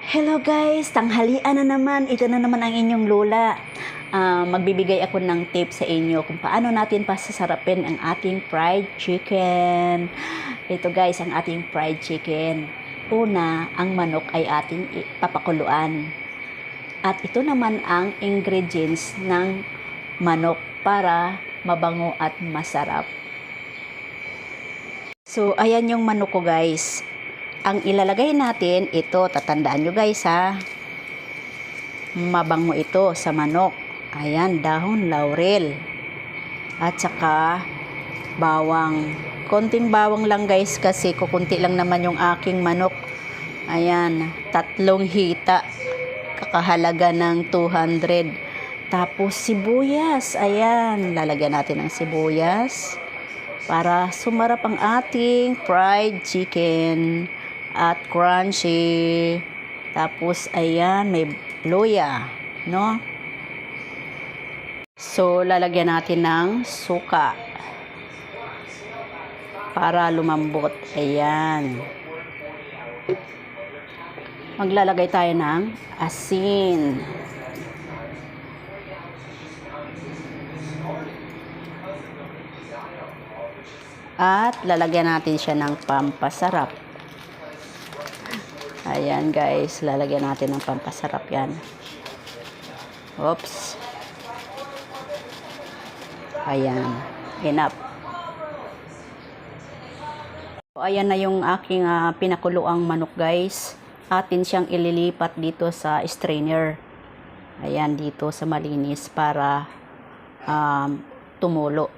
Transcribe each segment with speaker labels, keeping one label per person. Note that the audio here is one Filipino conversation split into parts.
Speaker 1: Hello guys, tanghalian na naman. Ito na naman ang inyong lola. Magbibigay ako ng tip sa inyo kung paano natin pasasarapin ang ating fried chicken. Ito guys, ang ating fried chicken. Una, ang manok ay ating papakuluan. At ito naman ang ingredients ng manok para mabango at masarap. So, ayan yung manok ko guys. Ang ilalagay natin, ito, tatandaan nyo guys ha. Mabango ito sa manok. Ayan, dahon laurel. At saka, bawang. Konting bawang lang guys kasi kukunti lang naman yung aking manok. Ayan, 3 hita. Kakahalaga ng 200. Tapos sibuyas. Ayan, lalagyan natin ng sibuyas. Para sumarap ang ating fried chicken. At crunchy. Tapos ayan, may luya, no? So lalagyan natin ng suka para lumambot. Ayan. Maglalagay tayo ng asin. At lalagyan natin siya ng pampasarap. Ayan guys, lalagyan natin ng pampasarap yan. Oops. Ayan, enough. So, ayan na yung aking pinakuluang manok guys. Atin siyang ililipat dito sa strainer. Ayan, dito sa malinis para tumulo,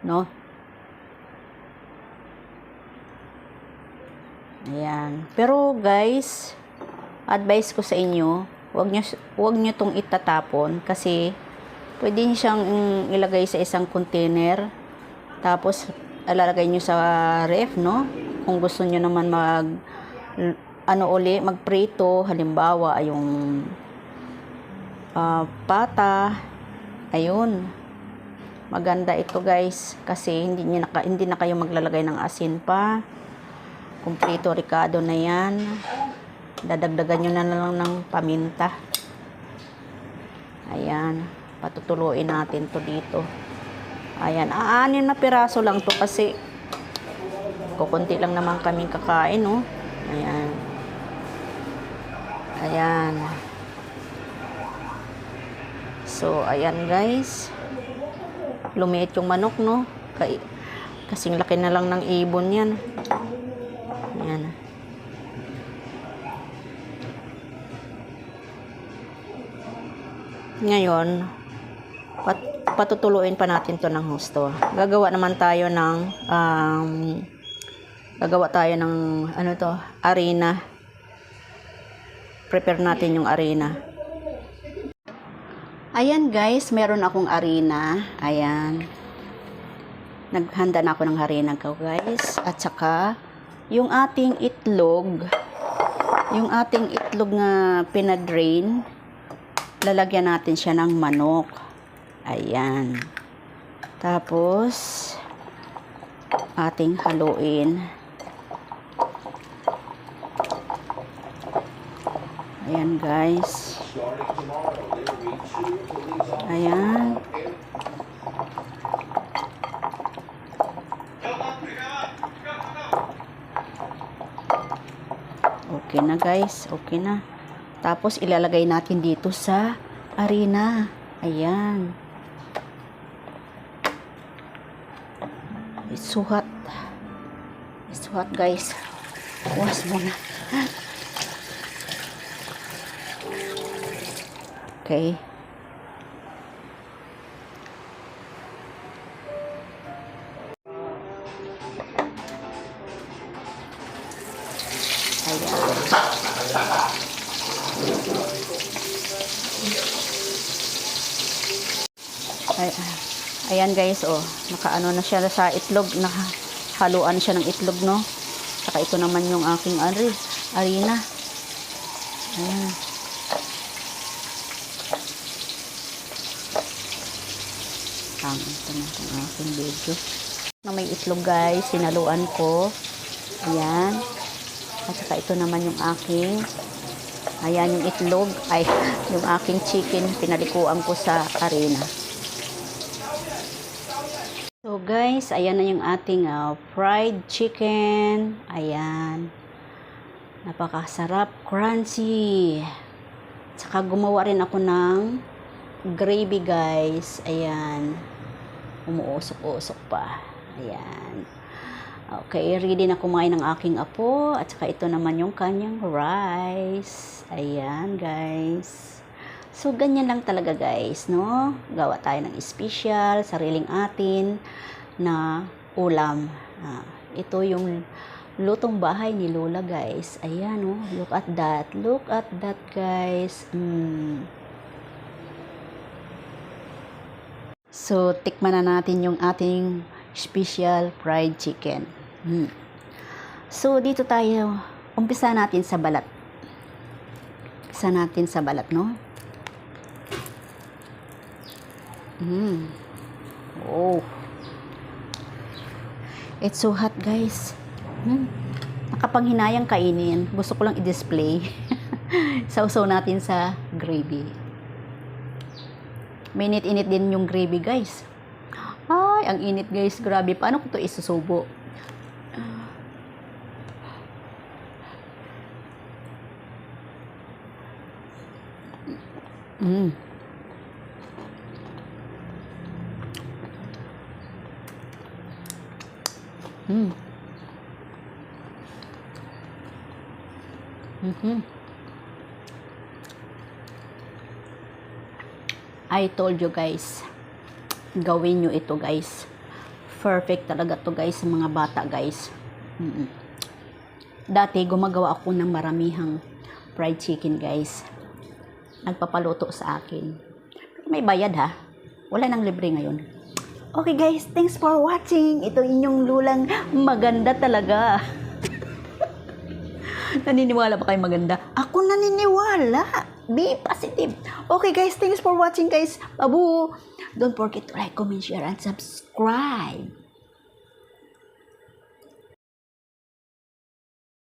Speaker 1: no? Ayan. Pero guys, advice ko sa inyo, wag nyo tong itatapon kasi pwede nyo siyang ilagay sa isang container tapos ilalagay nyo sa ref, no? Kung gusto nyo naman magprito, halimbawa yung pata, ayun. Maganda ito guys kasi hindi na kayo maglalagay ng asin pa. Kumpleto ricado na yan. Dadagdagan nyo na lang ng paminta. Ayan. Patutuluin natin to dito. Ayan. 6 na piraso lang to kasi kukunti lang naman kaming kakain, no? Ayan. Ayan. So, ayan guys. Lumiit yung manok, no? Kasing laki na lang ng ibon yan. Ayan. Ngayon, patutuluin pa natin to ng husto. Gagawa tayo ng harina. Prepare natin yung harina. Ayan guys, meron akong harina. Ayan. Naghanda na ako ng harina ko guys. At saka, yung ating itlog na pinadrain, lalagyan natin siya ng manok. Ayan. Tapos, ating haluin. Ayan guys. Ayan. Okay na guys, okay na. Tapos ilalagay natin dito sa harina. Ayan. It's so hot. It's so hot guys. Buwas muna. Okay. Ayan guys, nakaano na siya sa itlog, nakahaluan siya ng itlog, no? Saka ito naman yung aking harina. Ayan. Ito na yung aking video. May itlog guys, sinaluan ko. Ayan. At saka ito naman yung aking Ayan yung itlog, ay yung aking chicken, pinalikuan ko sa arena. So guys, ayan na yung ating fried chicken. Ayan. Napakasarap, crunchy. Tsaka gumawa rin ako ng gravy guys. Ayan. Umuusok-usok pa. Ayan. Okay, ready na kumain ng aking apo. At saka ito naman yung kanyang rice. Ayan, guys. So, ganyan lang talaga, guys, no? Gawa tayo ng special, sariling atin na ulam. Ito yung lutong bahay ni Lola, guys. Ayan, no? Look at that. Look at that, guys. So, tikman na natin yung ating special fried chicken. So, dito tayo, umpisa natin sa balat. Umpisa natin sa balat, no? Oh. It's so hot, guys. Nakapanghinayang kainin. Gusto ko lang i-display. Sausaw natin sa gravy. Mainit-init din yung gravy, guys. Ay, ang init, guys. Grabe. Paano ko ito isusubo? I told you, guys. Gawin nyo ito, guys. Perfect talaga to, guys, sa mga bata, guys. Dati, gumagawa ako ng maramihang fried chicken, guys. Nagpapaluto sa akin. May bayad, ha? Wala nang libre ngayon. Okay, guys. Thanks for watching. Ito inyong lulang maganda talaga. Naniniwala ba kayo maganda? Ako naniniwala. Be positive. Okay, guys. Thanks for watching, guys. Babu. Don't forget to like, comment, share, and subscribe.